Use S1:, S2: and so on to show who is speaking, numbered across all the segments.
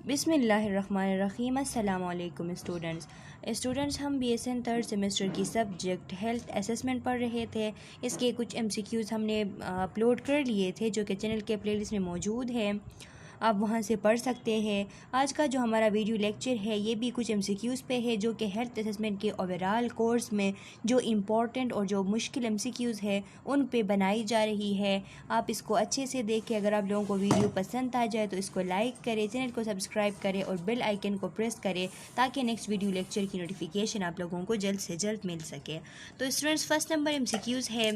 S1: बिस्मिल्लाहिर्रहमानिर्रहीम। अस्सलाम वालेकुम स्टूडेंट्स हम BSN थर्ड सेमेस्टर की सब्जेक्ट हेल्थ असेसमेंट पढ़ रहे थे। इसके कुछ MCQs हमने अपलोड कर लिए थे जो कि चैनल के प्लेलिस्ट में मौजूद है, आप वहां से पढ़ सकते हैं। आज का जो हमारा वीडियो लेक्चर है ये भी कुछ MCQs पे है जो कि हेल्थ असेसमेंट के ओवरऑल कोर्स में जो इम्पॉर्टेंट और जो मुश्किल MCQs है उन पे बनाई जा रही है। आप इसको अच्छे से देखें। अगर आप लोगों को वीडियो पसंद आ जाए तो इसको लाइक करें, चैनल को सब्सक्राइब करें और बेल आइकन को प्रेस करें ताकि नेक्स्ट वीडियो लेक्चर की नोटिफिकेशन आप लोगों को जल्द से जल्द मिल सके। तो स्टूडेंट्स, फर्स्ट नंबर MCQs है,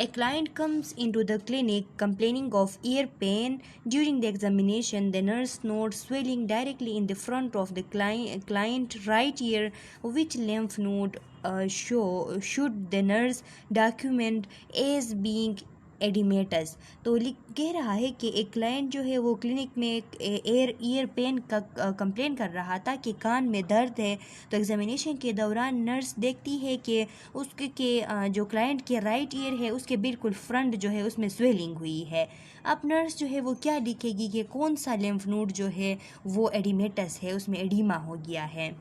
S1: a client comes into the clinic complaining of ear pain during the examination. The nurse notes swelling directly in the front of the client right ear. Which lymph node should the nurse document as being oedematous? तो लिख कह रहा है कि एक client जो है वो क्लिनिक में ईयर पेन का कंप्लेन कर रहा था कि कान में दर्द है। तो एग्जामिनेशन के दौरान नर्स देखती है कि उसके जो क्लाइंट के राइट ईयर है उसके बिल्कुल फ्रंट जो है उसमें स्वेलिंग हुई है। अब नर्स जो है वो क्या लिखेगी कि कौन सा लिम्फ नोड जो है वो एडिमेटस है, उसमें एडिमा हो गया है।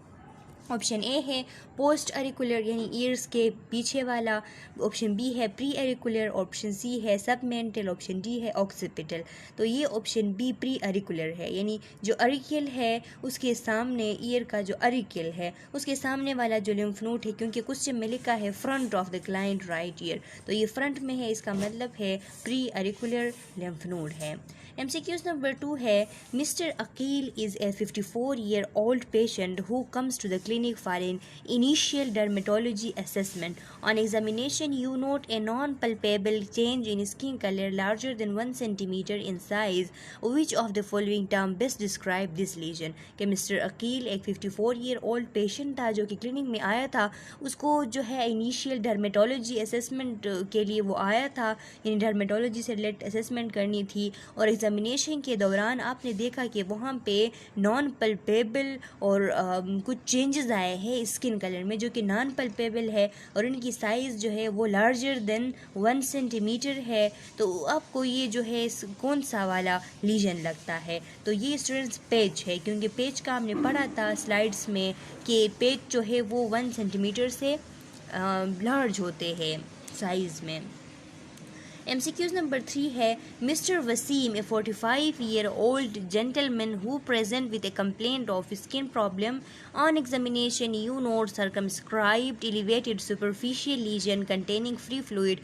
S1: ऑप्शन ए है पोस्ट एरिकुलर यानी ईयर्स के पीछे वाला, ऑप्शन बी है प्री एरिकुलर, ऑप्शन सी है सबमेंटल, ऑप्शन डी है ऑक्सीपिटल। तो ये ऑप्शन बी प्री एरिकुलर है, यानी जो अरिकल है उसके सामने ईयर का जो अरिकल है उसके सामने वाला जो लिम्फ नोड है, क्योंकि क्वेश्चन में लिखा है front of the client right ear, तो ये फ्रंट में है, इसका मतलब है प्री एरिकुलर लिम्फ नोड है। MCQs नंबर 2 है, mister Aqeel is a 54-year-old patient who comes to the clinic for an initial dermatology assessment. On examination, you note a non-palpable change in skin color larger than 1 centimeter in size. Which of the following term best describe this lesion? कि mister Aqeel एक 54-year-old patient था जो कि clinic में आया था, उसको जो है इनिशियल डर्मेटोलॉजी असेसमेंट के लिए वो आया था, यानी डर्मेटोलॉजी से रिलेटेड असेसमेंट करनी थी। और एग्जामिनेशन के दौरान आपने देखा कि वहाँ पे नॉन पल्पेबल और कुछ चेंजेस आए हैं स्किन कलर में जो कि नॉन पल्पेबल है और इनकी साइज़ जो है वो लार्जर देन 1 सेंटीमीटर है। तो आपको ये जो है कौन सा वाला लीजन लगता है? तो ये स्टूडेंट्स पेच है, क्योंकि पेच का हमने पढ़ा था स्लाइड्स में कि पेच जो है वो 1 सेंटीमीटर से लार्ज होते हैं साइज़ में। MCQs नंबर 3 है, mister Waseem a 45-year-old gentleman who present with a complaint of skin problem. On examination, you note circumscribed elevated superficial lesion containing free fluid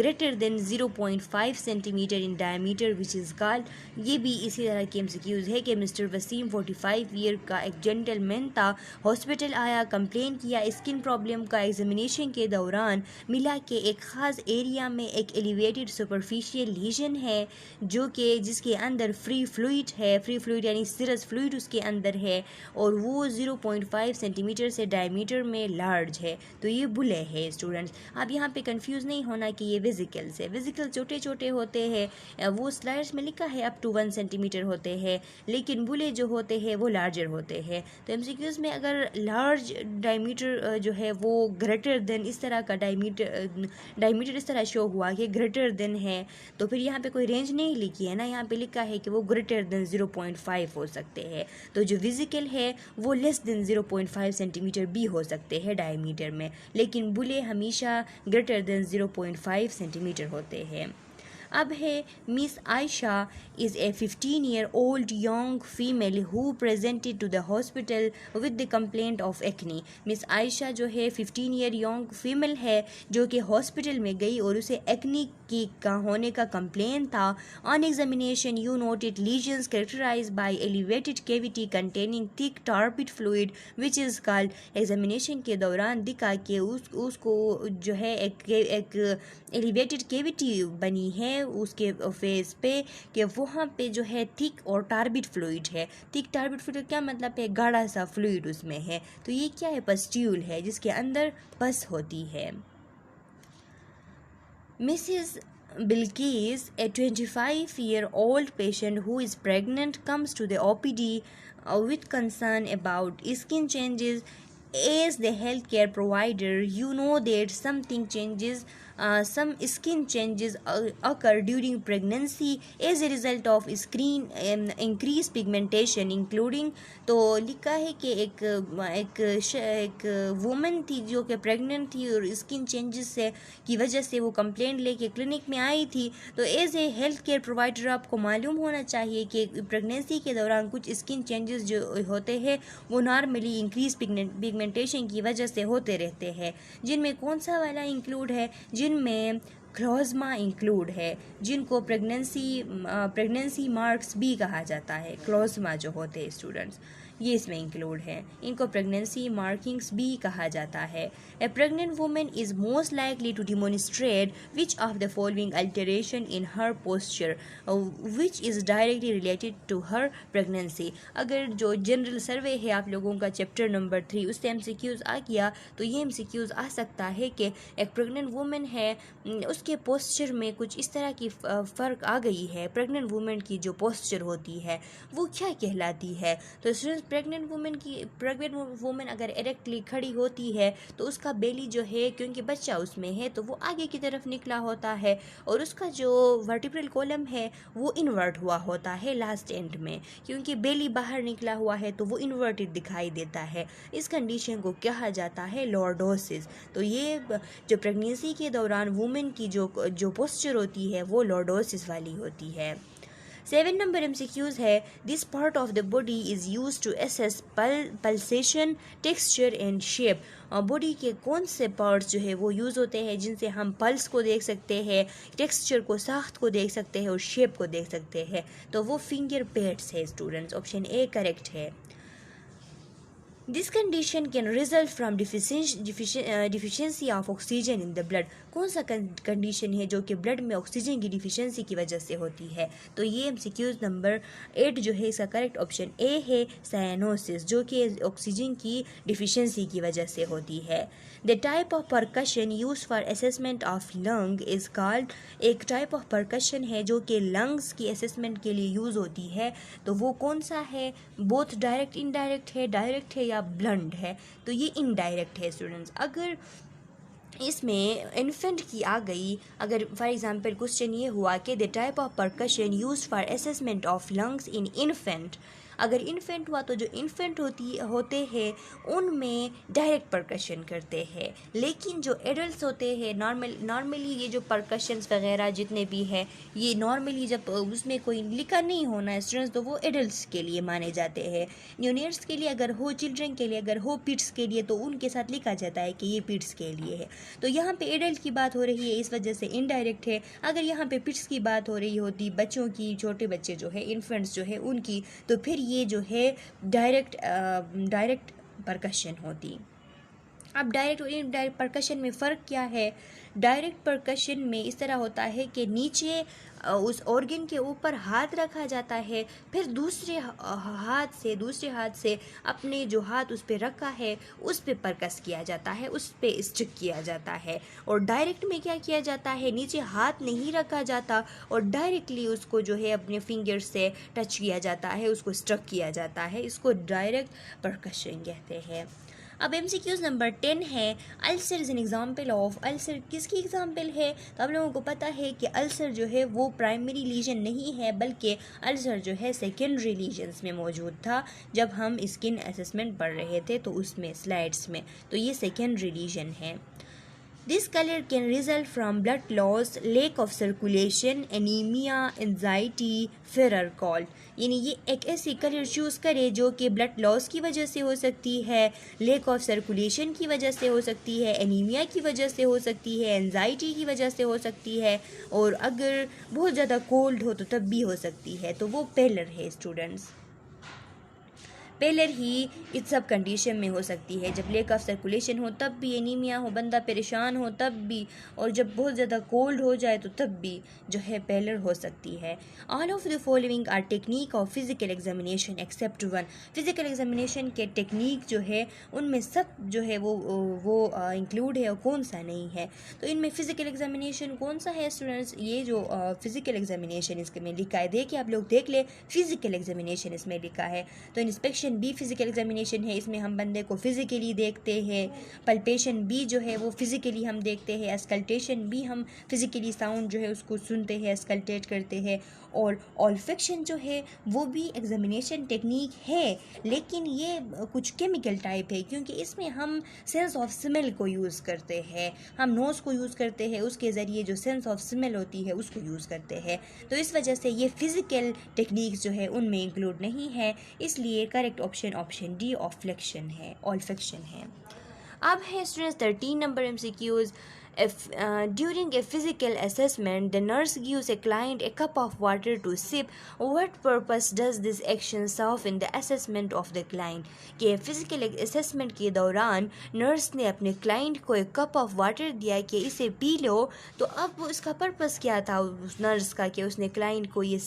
S1: greater than 0.5 centimeter in diameter which is called। ये भी इसी तरह के MCQs है कि mister Wasim 45 year का एक gentleman था, हॉस्पिटल आया, कंप्लेन किया स्किन प्रॉब्लम का। एग्जामिनेशन के दौरान मिला कि एक ख़ास एरिया में एक एलिवेटेड सुपरफिशियल लीजन है जो कि जिसके अंदर फ्री फ्लूइड है, फ्री फ्लूइड यानी सिरस फ्लूइड उसके अंदर है और वो 0.5 सेंटीमीटर से डायमीटर में लार्ज है। तो ये बुले है स्टूडेंट्स। आप यहाँ पे कंफ्यूज नहीं होना कि ये वेजिकल्स है, वेजिकल छोटे छोटे होते हैं, वो स्लाइड्स में लिखा है अप टू 1 सेंटीमीटर होते हैं, लेकिन बुले जो होते हैं वो लार्जर होते हैं। तो MCQs में अगर लार्ज डायमीटर जो है वो ग्रेटर देन इस तरह का डायमीटर इस तरह शो हुआ कि ग्रेटर देन है, तो फिर यहाँ पे कोई रेंज नहीं लिखी है ना, यहाँ पे लिखा है कि वो ग्रेटर देन 0.5 हो सकते हैं। तो जो विजिकल है वो लेस देन 0.5 सेंटीमीटर भी हो सकते हैं डायमीटर में, लेकिन बुले हमेशा ग्रेटर देन 0.5 सेंटीमीटर होते हैं। अब है miss Ayesha is a 15-year-old young female who presented to the hospital with the complaint of acne। Miss Ayesha जो है 15-year young female है जो कि हॉस्पिटल में गई और उसे एक्नी की का होने का कंप्लेन था। On examination you noted lesions characterized by elevated cavity containing thick torpid fluid which is called. Examination के दौरान दिखा कि उसको जो है एक एलिवेटेड कैविटी बनी है उसके फेस पे कि वहाँ पे जो है थिक और टार्बिड फ्लूइड है। थिक टार्बिड फ्लूइड क्या मतलब है? गाढ़ा सा फ्लूइड उसमें है। तो ये क्या है? पस्ट्यूल है जिसके अंदर पस होती है। Mrs Bilqis, a 25-year-old patient who is pregnant, comes to the OPD with concern about skin changes As the healthcare provider, you know that some skin changes occur during pregnancy as a result of increased pigmentation including। तो लिखा है कि एक woman थी जो कि pregnant थी और स्किन चेंजेस से की वजह से वो कंप्लेंट लेके क्लिनिक में आई थी। तो as a health care provider आपको मालूम होना चाहिए कि प्रेगनेंसी के दौरान कुछ स्किन चेंजेस जो होते हैं वो नॉर्मली इंक्रीज पिगमेंटेशन की वजह से होते रहते हैं, जिनमें कौन सा वाला इंक्लूड है, जिनमें क्लोज़मा इंक्लूड है, जिनको प्रेगनेंसी मार्क्स भी कहा जाता है। क्लोज़मा जो होते हैं स्टूडेंट्स, ये इसमें इंक्लूड है, इनको प्रेगनेंसी मार्किंग्स भी कहा जाता है। A pregnant women is most likely to demonstrate which of the following alteration in her posture which is directly related to her pregnancy. अगर जो जनरल सर्वे है आप लोगों का चैप्टर नंबर 3 उससे MCQs आ गया तो ये MCQs आ सकता है कि एक प्रेग्नेंट वुमेन है उसके पोस्चर में कुछ इस तरह की फ़र्क आ गई है। प्रेग्नेंट वुमेन की जो पोस्चर होती है वो क्या कहलाती है? तो प्रेग्नेंट वुमेन अगर एरेक्टली खड़ी होती है तो उसका बेली जो है, क्योंकि बच्चा उसमें है तो वो आगे की तरफ निकला होता है और उसका जो वर्टिब्रल कॉलम है वो इन्वर्ट हुआ होता है लास्ट एंड में, क्योंकि बेली बाहर निकला हुआ है तो वो इन्वर्टेड दिखाई देता है। इस कंडीशन को कहा जाता है लॉर्डोसिस। तो ये जो प्रेगनेंसी के दौरान वुमेन की जो पोस्चर होती है वो लॉर्डोसिस वाली होती है। 7 नंबर MCQs है, this part of the body is use to assess pulsation texture and shape. Body के कौन से पार्ट्स जो है वो यूज़ होते हैं जिनसे हम पल्स को देख सकते हैं, टेक्सचर को, साख्त को देख सकते हैं और शेप को देख सकते हैं? तो वो फिंगर पैड्स है स्टूडेंट्स, ऑप्शन ए करेक्ट है। This condition can result from deficiency of oxygen in the blood. कौन सा कंडीशन है जो कि ब्लड में ऑक्सीजन की डिफिशियंसी की वजह से होती है? तो ये MCQs नंबर 8 जो है इसका करेक्ट ऑप्शन ए है, साइनोसिस, जो कि ऑक्सीजन की डिफिशियंसी की वजह से होती है। The type of percussion use for assessment of lung is called. एक टाइप ऑफ परकशन है जो कि लंग्स की असेसमेंट के लिए यूज़ होती है, तो वो कौन सा है? बोथ डायरेक्ट इनडायरेक्ट है, डायरेक्ट है या ब्लंट है? तो ये इनडायरेक्ट है स्टूडेंट्स। अगर इसमें इन्फेंट की आ गई, अगर फॉर एग्जांपल क्वेश्चन ये हुआ कि the type of percussion use for assessment of lungs in infant, अगर इन्फेंट हुआ तो जो इन्फेंट होते हैं उनमें डायरेक्ट परकशन करते हैं, लेकिन जो एडल्ट होते हैं नॉर्मली ये जो परकशंस वगैरह जितने भी हैं ये नॉर्मली जब उसमें कोई लिखा नहीं होना स्टूडेंट्स तो वो एडल्ट्स के लिए माने जाते हैं। न्यूनियर्स के लिए अगर हो, चिल्ड्रन के लिए अगर हो, पिट्स के लिए तो उनके साथ लिखा जाता है कि ये पिट्स के लिए है। तो यहाँ पे एडल्ट की बात हो रही है इस वजह से इनडायरेक्ट है। अगर यहाँ पे पिट्स की बात हो रही होती, बच्चों की, छोटे बच्चे जो है, इन्फेंट्स जो है उनकी, तो फिर ये जो है डायरेक्ट परकशन होती। अब डायरेक्ट और इनडायरेक्ट परकशन में फ़र्क क्या है? डायरेक्ट परकशन में इस तरह होता है कि नीचे उस ऑर्गन के ऊपर हाथ रखा जाता है, फिर दूसरे हाथ से अपने जो हाथ उस पर रखा है उस पर परकस किया जाता है, उस पर स्टिक किया जाता है। और डायरेक्ट में क्या किया जाता है? नीचे हाथ नहीं रखा जाता और डायरेक्टली उसको जो है अपने फिंगर से टच किया जाता है, उसको स्ट्रक किया जाता है। इसको डायरेक्ट परकशन कहते हैं। अब MCQs नंबर 10 है, ulcer is an example of. Ulcer किसकी एग्जाम्पल है? तो आप लोगों को पता है कि अल्सर जो है वो प्राइमरी लीजन नहीं है, बल्कि अल्सर जो है सेकेंडरी लीजन्स में मौजूद था जब हम स्किन असेसमेंट पढ़ रहे थे तो उसमें स्लाइड्स में, तो ये सेकेंडरी लीजन है। This color can result from blood loss, lack of circulation, anemia, anxiety, fear cold। यानी ये एक ऐसी कलर चूज़ करे जो कि ब्लड लॉस की वजह से हो सकती है, लेक ऑफ सर्कुलेशन की वजह से हो सकती है, एनीमिया की वजह से हो सकती है, एनजाइटी की वजह से हो सकती है, और अगर बहुत ज़्यादा कोल्ड हो तो तब भी हो सकती है। तो वो पेलर है स्टूडेंट्स। पेलर ही इस सब कंडीशन में हो सकती है, जब लेक ऑफ सर्कुलेशन हो तब भी, एनीमिया हो, बंदा परेशान हो तब भी, और जब बहुत ज़्यादा कोल्ड हो जाए तो तब भी जो है पेलर हो सकती है। All of the following R technique of physical examination except one. Physical examination के टेक्निक जो है उनमें सब जो है वो इंक्लूड है और कौन सा नहीं है? तो इनमें फ़िज़िकल एग्जामिनेशन कौन सा है स्टूडेंट्स? ये जो फ़िज़िकल एग्जामिनेशन इसके में लिखा है, देखिए आप लोग देख ले, फ़िज़िकल एग्जामिनेशन इसमें लिखा है। तो इंस्पेक्शन पल्पेशन भी फिज़िकल एग्जामिनेशन है, इसमें हम बंदे को फिज़िकली देखते हैं। पल्पेशन भी जो है वो फिज़िकली हम देखते हैं। अस्कल्टेशन भी हम फिज़िकली साउंड जो है उसको सुनते हैं, अस्कल्टेट करते हैं। और ऑल्फेक्शन जो है वो भी एग्जामिनेशन टेक्निक है, लेकिन ये कुछ केमिकल टाइप है, क्योंकि इसमें हम सेंस ऑफ स्मेल को यूज़ करते हैं, हम नोज़ को यूज़ करते हैं, उसके ज़रिए जो सेंस ऑफ स्मेल होती है उसको यूज़ करते हैं। तो इस वजह से ये फ़िज़िकल टेक्निक्स जो है उनमें इंक्लूड नहीं है, इसलिए करेक्ट ऑप्शन डी ऑल्फेक्शन है। अब है students 13 number MCQs. During a physical assessment, the nurse gives a client a cup of water to sip. What purpose does this action serve in the assessment of the client? कि physical assessment के दौरान nurse ने अपने client को एक cup of water दिया कि इसे पी लो, तो अब उसका पर्पस क्या था उस नर्स का कि उसने क्लाइंट को ये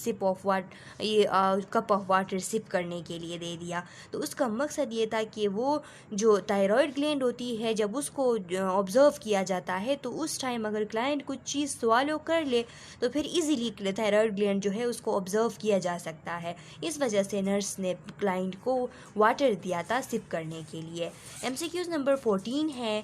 S1: कप ऑफ वाटर सिप करने के लिए दे दिया। तो उसका मकसद ये था कि वो जो थायराइड ग्लैंड होती है, जब उसको ऑब्ज़र्व किया जाता है तो उस टाइम अगर क्लाइंट कुछ चीज़ स्वालो कर ले तो फिर इजीली थायराइड ग्लैंड जो है उसको ऑब्ज़र्व किया जा सकता है। इस वजह से नर्स ने क्लाइंट को वाटर दिया था सिप करने के लिए। MCQs नंबर 14 है.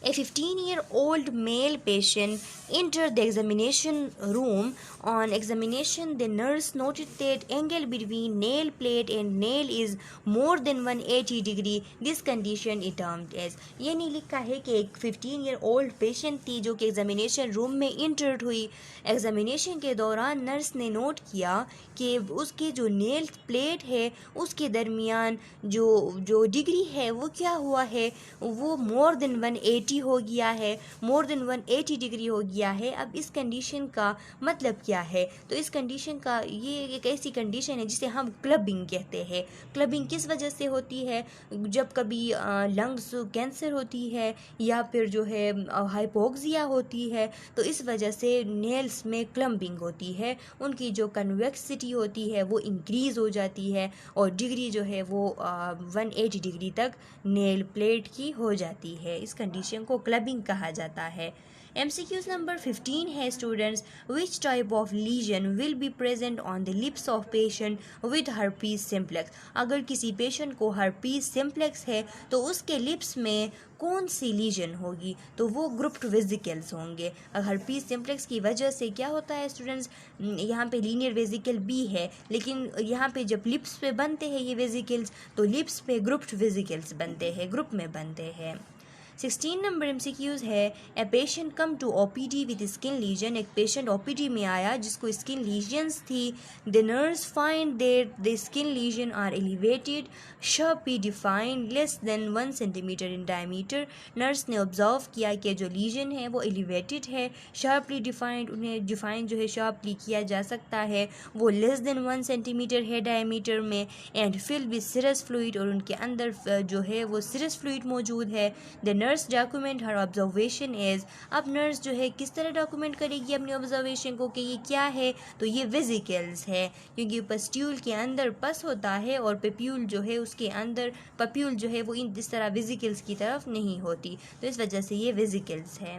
S1: A 15-year-old male patient entered the examination room. On examination, the nurse noted that angle between nail plate and nail is more than 180 degree. This condition is termed as. यानी लिखा है कि एक 15-year-old patient थी जो कि examination room में entered हुई। एग्जामिनेशन के दौरान नर्स ने नोट किया कि उसके जो नेल प्लेट है उसके दरमियान जो डिग्री है वो क्या हुआ है, वो मोर देन 180 हो गया है, मोर देन 180 डिग्री हो गया है। अब इस कंडीशन का मतलब क्या है? तो इस कंडीशन का ये एक ऐसी कंडीशन है जिसे हम क्लबिंग कहते हैं। क्लबिंग किस वजह से होती है? जब कभी लंग्स कैंसर होती है या फिर जो है हाइपोक्सिया होती है, तो इस वजह से नेल्स में क्लबिंग होती है, उनकी जो कन्वेक्सिटी होती है वो इंक्रीज़ हो जाती है और डिग्री जो है वो 180 डिग्री तक नेल प्लेट की हो जाती है। इस कंडीशन को क्लबिंग कहा जाता है। MCQs नंबर 15 है students. Which type of legion will be present on the lips of patient with herpes simplex? अगर किसी पेशेंट को हर्पीज सिम्प्लेक्स है तो उसके लिप्स में कौन सी लीजन होगी? तो वो ग्रुप्ड वेजिकल्स होंगे। हर्पीज सिम्प्लेक्स की वजह से क्या होता है स्टूडेंट्स, यहाँ पे लीनियर वेजिकल भी है, लेकिन यहाँ पे जब लिप्स पे बनते हैं ये वेजिकल्स तो लिप्स पे ग्रुप्ड वेजिकल्स बनते हैं, ग्रुप में बनते हैं। 16 नंबर MCQs है. A patient come to OPD with skin lesion. एक पेशेंट OPD में आया जिसको स्किन लीजन्स थी. The nurse find that the skin lesion are elevated, sharply defined, less than 1 centimetre in diameter. Nurse ने observe किया कि जो लीजन है वो एलिवेटेड है, शार्पली डिफाइंड, उन्हें डिफाइन जो है शार्पली किया जा सकता है, वो लेस देन 1 सेंटीमीटर है डायमीटर में, and filled with serous fluid, और उनके अंदर जो है वो सीरस फ्लूइड मौजूद है. The nurse document her observation as. अब नर्स जो है किस तरह डॉक्यूमेंट करेगी अपनी ऑब्जर्वेशन को कि ये क्या है? तो ये वेजिकल्स है, क्योंकि पस्ट्यूल के अंदर पस होता है और पेप्यूल जो है उसके अंदर पप्यूल जो है वो इस तरह वेजिकल्स की तरफ नहीं होती, तो इस वजह से ये वेजिकल्स है।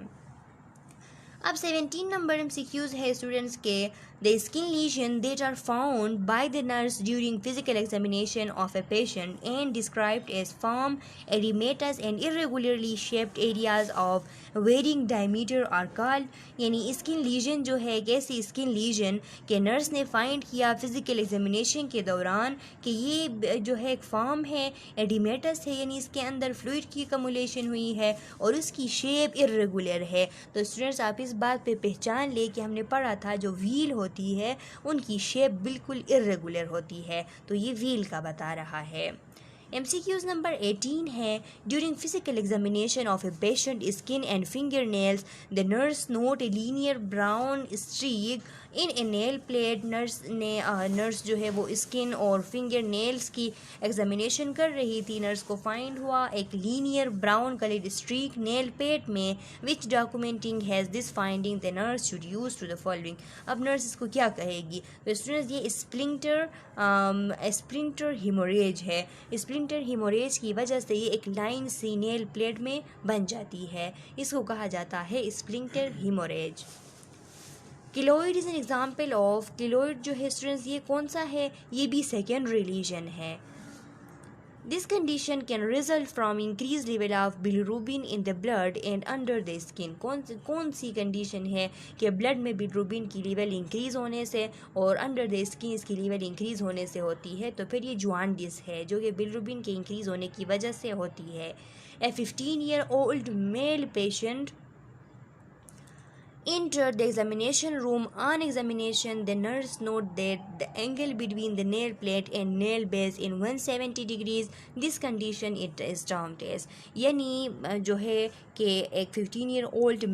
S1: अब 17 नंबर MCQs है स्टूडेंट्स के. The skin lesion that are found by the nurse during physical examination of a patient and described as firm edematous and irregularly shaped areas of varying diameter are called. यानी skin legion जो है, कैसी skin legion के nurse ने find किया physical examination के दौरान कि ये जो है एक फॉर्म है, एडिमेटस है, यानी इसके अंदर फ्लूइड की कमुलेशन हुई है और उसकी शेप इर्रेगुलर है. तो स्टूडेंट्स आप इस बात पे पहचान ले कि हमने पढ़ा था जो व्हील होती है उनकी शेप बिल्कुल इर्रेगुलर होती है, तो ये व्हील का बता रहा है. MCQs नंबर 18 है. During physical examination of a patient skin and finger nails, the nurse note a linear brown streak in A nail plate. Nurse जो है वो स्किन और फिंगर नेल्स की एग्जामिनेशन कर रही थी. नर्स को फाइंड हुआ एक linear brown coloured streak nail plate में. Which documenting has this finding the nurse should use to the following. अब नर्स इसको क्या कहेगी? तो स्टूडेंट्स ये स्प्लिंटर हिमोरेज है. स्प्लिंटर हिमोरेज की वजह से ये एक लाइन सी नेल प्लेट में बन जाती है, इसको कहा जाता है splinter haemorrhage. Keloid is an example of, keloid जो है स्टूडेंट्स ये कौन सा है, ये भी सेकेंडरी लीजन है। This condition can result from increased level of bilirubin in the blood and under the skin। कौन सी कंडीशन है कि ब्लड में बिलिरुबिन की लेवल इंक्रीज़ होने से और अंडर द स्किन इसकी लेवल इंक्रीज़ होने से होती है, तो फिर ये जॉन्डिस है जो कि बिलिरुबिन के इंक्रीज़ होने की वजह से होती है। A 15-year-old male patient entered the examination room. On examination, the nurse noted that the angle between the nail plate and nail base in 170 degrees. This condition it is termed as, यानी जो है कि एक 15-year-old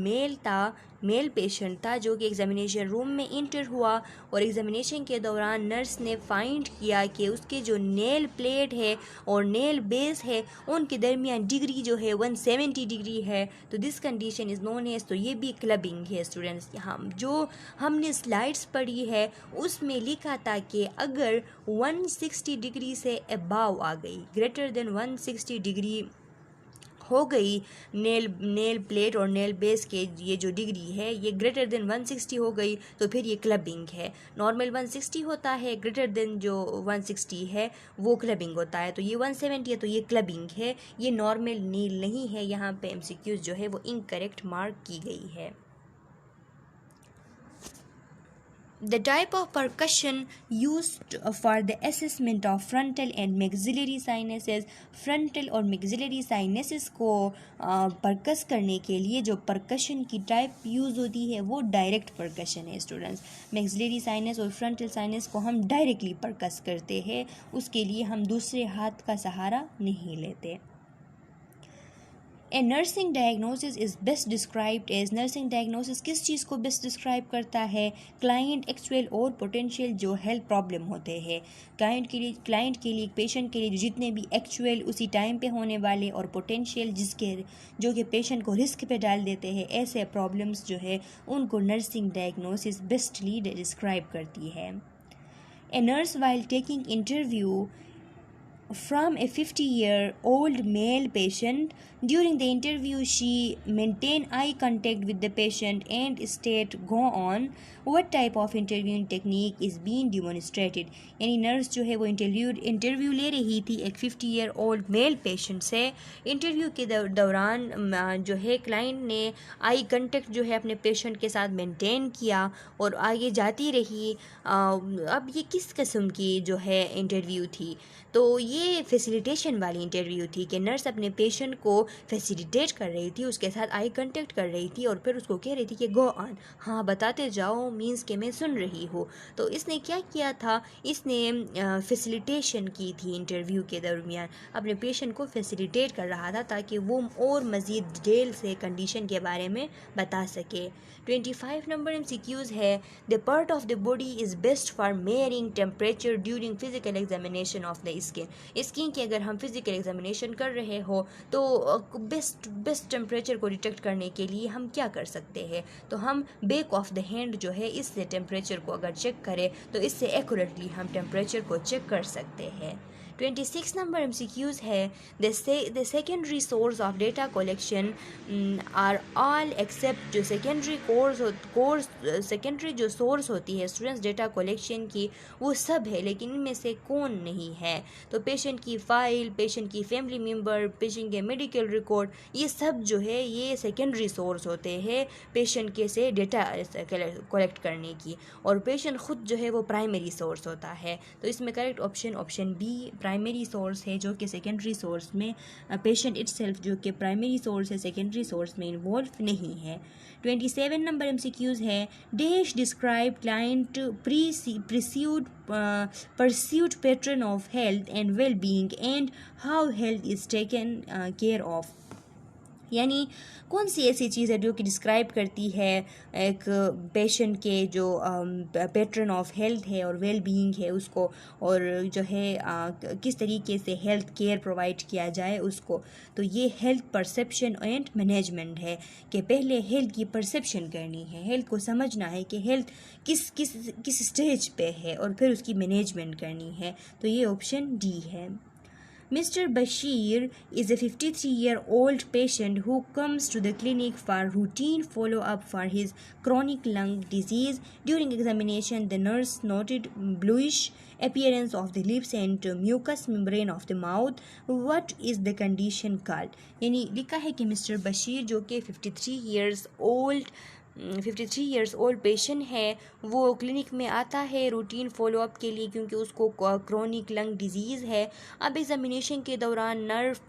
S1: male patient था जो कि examination room में inter हुआ और एग्ज़ामिनेशन के दौरान नर्स ने फाइंड किया कि उसके जो नेल प्लेट है और नेल बेस है उनके दरमियान डिग्री जो है 170 डिग्री है। तो this condition is known as, तो ये भी क्लबिंग है स्टूडेंट्स। हम जो हमने स्लाइड्स पढ़ी है उसमें लिखा था कि अगर 160 डिग्री से अबाव आ गई, ग्रेटर देन 160 डिग्री हो गई नेल प्लेट और नेल बेस के ये जो डिग्री है ये ग्रेटर देन 160 हो गई, तो फिर ये क्लबिंग है। नॉर्मल 160 होता है, ग्रेटर देन जो 160 है वो क्लबिंग होता है, तो ये 170 है तो ये क्लबिंग है, ये नॉर्मल नील नहीं है। यहाँ पे एमसीक्यूज जो है वो इनकरेक्ट मार्क की गई है। The type of percussion used for the assessment of frontal and maxillary sinuses, frontal और maxillary sinuses को परकस करने के लिए जो परकशन की टाइप यूज़ होती है वो डायरेक्ट परकशन है स्टूडेंट्स। मैक्सिलरी साइनस और फ्रंटल साइनस को हम डायरेक्टली परकस करते हैं, उसके लिए हम दूसरे हाथ का सहारा नहीं लेते। A nursing diagnosis is best described as, nursing diagnosis किस चीज़ को बेस्ट डिस्क्राइब करता है, क्लाइंट एक्चुअल और पोटेंशियल जो हेल्थ प्रॉब्लम होते हैं क्लाइंट के लिए पेशेंट के लिए जितने भी एक्चुअल उसी टाइम पे होने वाले और पोटेंशियल जो कि पेशेंट को रिस्क पे डाल देते हैं, ऐसे प्रॉब्लम्स जो है उनको नर्सिंग डायग्नोसिस बेस्टली डिस्क्राइब करती है। A nurse while taking interview from a 50-year-old male patient. During the interview, she maintained eye contact with the patient and state, "Go on." What type of interviewing technique is being demonstrated? यानी nurse जो है वो interview ले रही थी एक 50-year-old male patient से। Interview के दौरान जो है क्लाइंट ने आई कंटेक्ट जो है अपने पेशेंट के साथ मेंटेन किया और आगे जाती रही। अब ये किस किस्म की जो है इंटरव्यू थी, तो ये फैसिलिटेशन वाली इंटरव्यू थी कि नर्स अपने पेशेंट को फैसिलिटेट कर रही थी, उसके साथ आई कांटेक्ट कर रही थी और फिर उसको कह रही थी कि गो ऑन, हाँ बताते जाओ, मींस कि मैं सुन रही हूँ। तो इसने क्या किया था, इसने फैसिलिटेशन की थी इंटरव्यू के दरमियान, अपने पेशेंट को फैसिलिटेट कर रहा था ताकि वो और मज़ीद डिटेल से कंडीशन के बारे में बता सके। 25 नंबर MCQs है, the part of the body is best for मेयरिंग temperature during physical examination of the skin की अगर हम फिजिकल एग्जामिनेशन कर रहे हो तो बेस्ट टेम्परेचर को डिटेक्ट करने के लिए हम क्या कर सकते हैं, तो हम बैक ऑफ द हैंड जो है इससे टेम्परेचर को अगर चेक करें तो इससे एक्यूरेटली हम टेम्परेचर को चेक कर सकते हैं। 26 नंबर MCQs है, the secondary source of data collection are all except, जो सेकेंडरी जो सोर्स होती है स्टूडेंट्स डेटा कलेक्शन की वो सब है, लेकिन इनमें से कौन नहीं है, तो पेशेंट की फ़ाइल, पेशेंट की फैमिली मेम्बर, पेशेंट के मेडिकल रिकॉर्ड, ये सब जो है ये सेकेंडरी सोर्स होते हैं पेशेंट के से डेटा कलेक्ट करने की, और पेशेंट ख़ुद जो है वो प्राइमरी सोर्स होता है। तो इसमें correct option B primary source है, जो कि सेकेंडरी सोर्स में पेशेंट इटसेल्फ जो कि प्राइमरी सोर्स है सेकेंडरी सोर्स में इन्वॉल्व नहीं है। 27 नंबर MCQs है, dash describe client pursued pattern of health and well being and how health is taken care of, यानी कौन सी ऐसी चीज़ है जो कि डिस्क्राइब करती है एक पेशेंट के जो पैटर्न ऑफ हेल्थ है और वेल बीइंग है उसको, और जो है किस तरीके से हेल्थ केयर प्रोवाइड किया जाए उसको। तो ये हेल्थ परसेप्शन एंड मैनेजमेंट है कि पहले हेल्थ की परसेप्शन करनी है, हेल्थ को समझना है कि हेल्थ किस स्टेज पे है और फिर उसकी मैनेजमेंट करनी है, तो ये ऑप्शन डी है। Mr. Bashir is a 53-year-old patient who comes to the clinic for routine follow-up for his chronic lung disease. During examination, the nurse noted bluish appearance of the lips and mucous membrane of the mouth. What is the condition called? यानी लिखा है कि mister Bashir जो कि 53 years old patient है, वो clinic में आता है रूटीन फॉलोअप के लिए क्योंकि उसको क्रोनिक लंग डिजीज़ है। अब एग्जामिनेशन के दौरान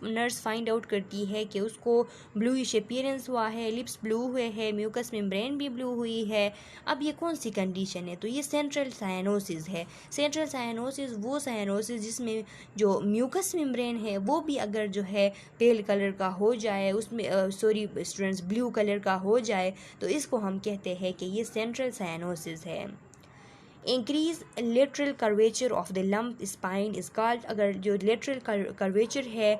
S1: नर्स फाइंड आउट करती है कि उसको ब्लूइश अपीयरेंस हुआ है, लिप्स ब्लू हुए हैं, म्यूकस मेम्ब्रेन भी ब्लू हुई है। अब ये कौन सी कंडीशन है? तो ये सेंट्रल साइनोसिस है। सेंट्रल साइनोसिस वो साइनोसिस जिसमें जो म्यूकस मेम्ब्रेन है वो भी अगर जो है पेल कलर का हो जाए, उसमें स्टूडेंट्स ब्लू कलर का हो जाए, तो इसको हम कहते हैं कि ये सेंट्रल साइनोसिस है। Increase lateral curvature of the लंब स्पाइन इज कॉल्ड। अगर जो लेटरल कर्वेचर है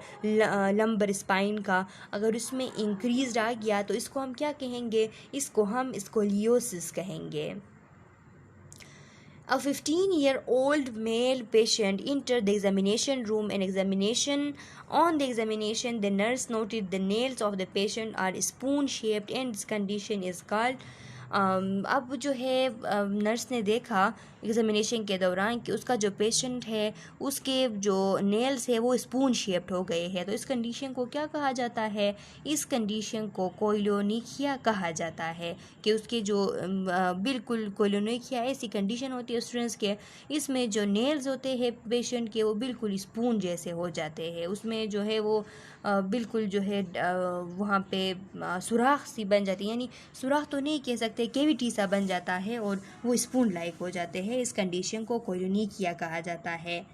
S1: लंबर स्पाइन का, अगर उसमें इंक्रीज आ गया तो इसको हम क्या कहेंगे? इसको हम स्कोलियोसिस कहेंगे। A 15-year-old male patient entered the examination room and on the examination, the nurse noted the nails of the patient are spoon-shaped and this condition is called अब जो है नर्स ने देखा एग्जामिनेशन के दौरान कि उसका जो पेशेंट है उसके जो नेल्स है वो स्पून शेप्ड हो गए हैं, तो इस कंडीशन को क्या कहा जाता है? इस कंडीशन को कोइलोनिकिया कहा जाता है कि उसके जो बिल्कुल कोइलोनिकिया ऐसी कंडीशन होती है स्टूडेंट्स के, इसमें जो नेल्स होते हैं पेशेंट के वो बिल्कुल स्पून जैसे हो जाते हैं, उसमें जो है वो बिल्कुल जो है वहाँ पे सुराख सी बन जाती है, यानी सुराख तो नहीं कह सकते, केविटी सा बन जाता है और वो स्पून लाइक हो जाते हैं। इस कंडीशन को कोइलोनिकिया कहा जाता है।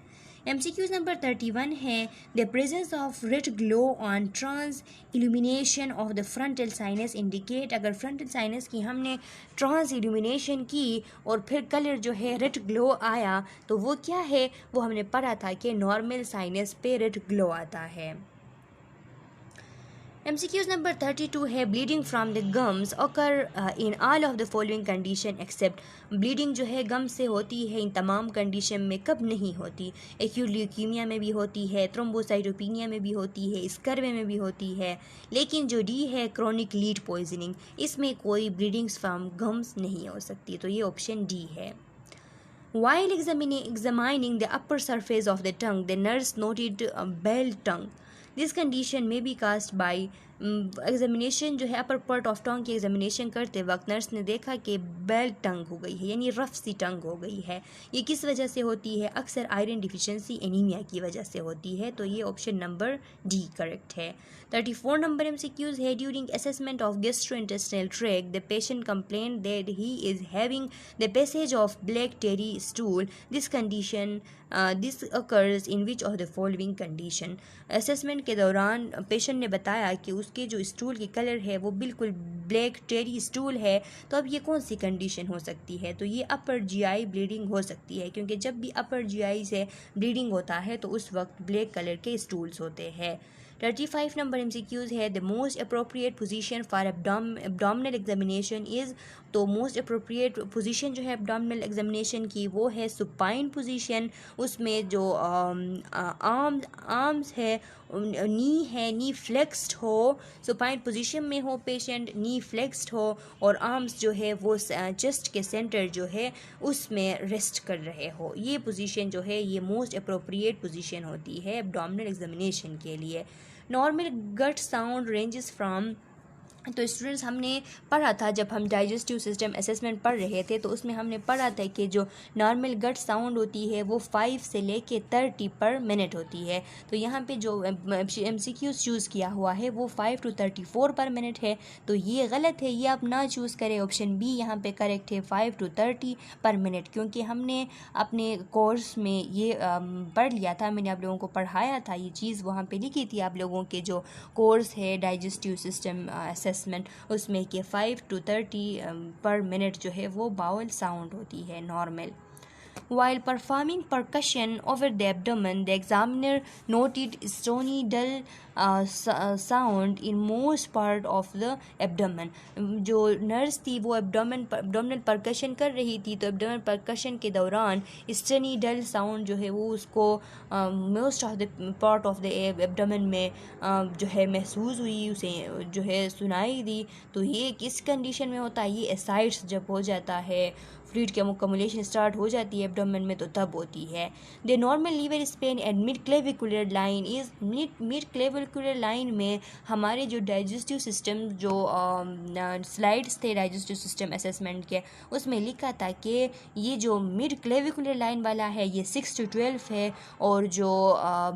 S1: MCQ नंबर 31 है the presence of red glow on transillumination of the frontal sinus indicate. अगर फ्रंटल साइनस की हमने ट्रांस इल्यूमिनेशन की और फिर कलर जो है रेड ग्लो आया तो वो क्या है? वो हमने पढ़ा था कि नॉर्मल साइनस पे रेड ग्लो आता है। MCQs नंबर 32 है bleeding from the gums occur in all of the following condition except. Bleeding जो है गम से होती है इन तमाम कंडीशन में, कब नहीं होती? एक्यूट ल्यूकीमिया में भी होती है, थ्रोम्बोसाइटोपिनिया में भी होती है, स्कर्वे में भी होती है, लेकिन जो डी है क्रोनिक लीड पॉइजनिंग, इसमें कोई ब्लीडिंग्स फ्रॉम गम्स नहीं हो सकती, तो ये ऑप्शन डी है। While examining the upper surface of the tongue, the nurse noted a bell tongue. This condition may be caused by examination जो है अपर पार्ट ऑफ टंग की एग्जामिनेशन करते वक्त नर्स ने देखा कि बेल टंग हो गई है, यानी रफ सी टंग हो गई है। ये किस वजह से होती है? अक्सर आयरन डिफिशिएंसी एनीमिया की वजह से होती है, तो ये ऑप्शन नंबर डी करेक्ट है। 34 नंबर MCQs है during assessment of gastrointestinal tract the patient complain that he is having the passage of black tarry stool. This condition this occurs in which of the following condition. Assessment के दौरान patient ने बताया कि उसके जो stool की colour है वो बिल्कुल ब्लैक टेरी स्टूल है, तो अब ये कौन सी कंडीशन हो सकती है? तो ये अपर GI ब्लीडिंग हो सकती है, क्योंकि जब भी अपर GI से ब्लीडिंग होता है तो उस वक्त ब्लैक कलर के स्टूल्स होते हैं। 35 नंबर MCQs है the most appropriate position for abdominal examination is. तो मोस्ट अप्रोप्रिएट पोजीशन जो है एब्डोमिनल एग्जामिनेशन की वो है सुपाइन पोजीशन। उसमें जो आर्म्स है, नी फ्लेक्स्ड हो, सुपाइन पोजीशन में हो पेशेंट, नी फ्लेक्स्ड हो और आर्म्स जो है वो चेस्ट के सेंटर जो है उसमें रेस्ट कर रहे हो। ये पोजीशन जो है ये मोस्ट अप्रोप्रिएट पोजीशन होती है एब्डोमिनल एग्जामिनेशन के लिए। Normal gut sound ranges from, तो स्टूडेंट्स हमने पढ़ा था जब हम डाइजेस्टिव सिस्टम असेसमेंट पढ़ रहे थे तो उसमें हमने पढ़ा था कि जो नॉर्मल गट साउंड होती है वो 5 से लेके 30 पर मिनट होती है। तो यहाँ पे जो MCQs चूज़ किया हुआ है वो 5 to 34 पर मिनट है, तो ये गलत है, ये आप ना चूज़ करें। ऑप्शन बी यहाँ पे करेक्ट है 5 to 30 पर मिनट, क्योंकि हमने अपने कोर्स में ये पढ़ लिया था, मैंने आप लोगों को पढ़ाया था, ये चीज़ वहाँ पे लिखी थी आप लोगों के जो कोर्स है डाइजेस्टिव सिस्टम असेसमेंट, उसमें कि 5 to 30 पर मिनट जो है वो बाउल साउंड होती है normal. While performing percussion over the abdomen, the examiner noted stony dull sound in most part of the abdomen. जो नर्स थी वो abdominal percussion कर रही थी, तो abdominal percussion के दौरान stony dull sound जो है वो उसको most of the part of the abdomen में जो है महसूस हुई, उसे जो है सुनाई दी। तो ये किस कंडीशन में होता है? ये एसाइड्स जब हो जाता है, फ्लूइड की अकोमुलेशन स्टार्ट हो जाती है एब्डोमेन में, तो तब होती है। The normal liver span and mid clavicular line is mid clavicular line में हमारे जो डाइजेस्टिव सिस्टम जो स्लाइड्स थे डाइजेस्टिव सिस्टम असेसमेंट के, उसमें लिखा था कि ये जो मिड क्लेविकुलर लाइन वाला है ये 6 to 12 है, और जो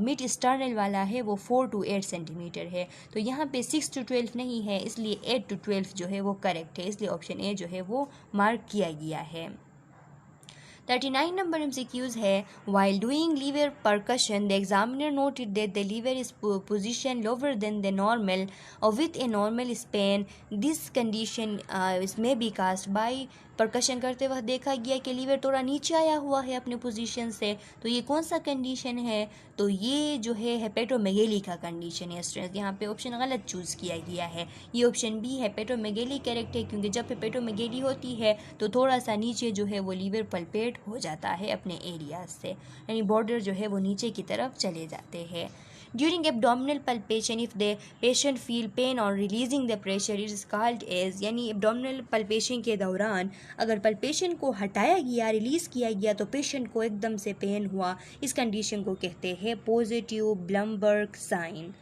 S1: मिड स्टर्नल वाला है वो 4 to 8 सेंटीमीटर है। तो यहाँ पे 6 to 12 नहीं है, इसलिए 8 to 12 जो है वो करेक्ट है, इसलिए ऑप्शन ए जो है वो मार्क किया गया है। 39 नंबर MCQs है, while doing liver percussion the examiner noted that the liver is positioned lower than the normal or with a normal span. This condition may be caused by percussion करते वक्त देखा गया कि liver थोड़ा नीचे आया हुआ है अपने पोजीशन से। तो ये कौन सा कंडीशन है? तो ये जो है हेपेटोमेगेली का कंडीशन है स्टूडेंट्स। यहाँ पे ऑप्शन गलत चूज़ किया गया है, ये ऑप्शन बी हेपेटोमेगेली करेक्ट है, क्योंकि जब हेपेटोमेगेली होती है तो थोड़ा सा नीचे जो है वो लीवर पल्पेट हो जाता है अपने एरियाज से, यानी बॉर्डर जो है वो नीचे की तरफ चले जाते हैं। During abdominal palpation, if the patient feel pain or releasing the pressure, it is called as, यानी abdominal palpation के दौरान अगर palpation को हटाया गया, रिलीज़ किया गया, तो पेशेंट को एकदम से पेन हुआ, इस कंडीशन को कहते हैं पॉजिटिव ब्लमबर्ग साइन।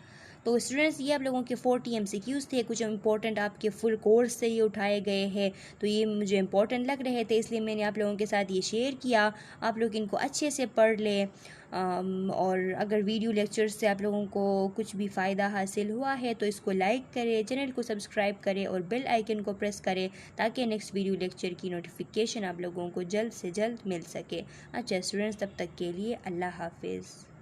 S1: तो स्टूडेंट्स ये आप लोगों के 40 MCQs थे, कुछ इंपॉर्टेंट आपके फुल कोर्स से ये उठाए गए हैं, तो ये मुझे इंपॉर्टेंट लग रहे थे, इसलिए मैंने आप लोगों के साथ ये शेयर किया। आप लोग इनको अच्छे से पढ़ लें, और अगर वीडियो लेक्चर से आप लोगों को कुछ भी फ़ायदा हासिल हुआ है तो इसको लाइक करें, चैनल को सब्सक्राइब करें और बेल आइकन को प्रेस करें, ताकि नेक्स्ट वीडियो लेक्चर की नोटिफिकेशन आप लोगों को जल्द से जल्द मिल सके। अच्छा स्टूडेंट्स, तब तक के लिए अल्लाह हाफिज़।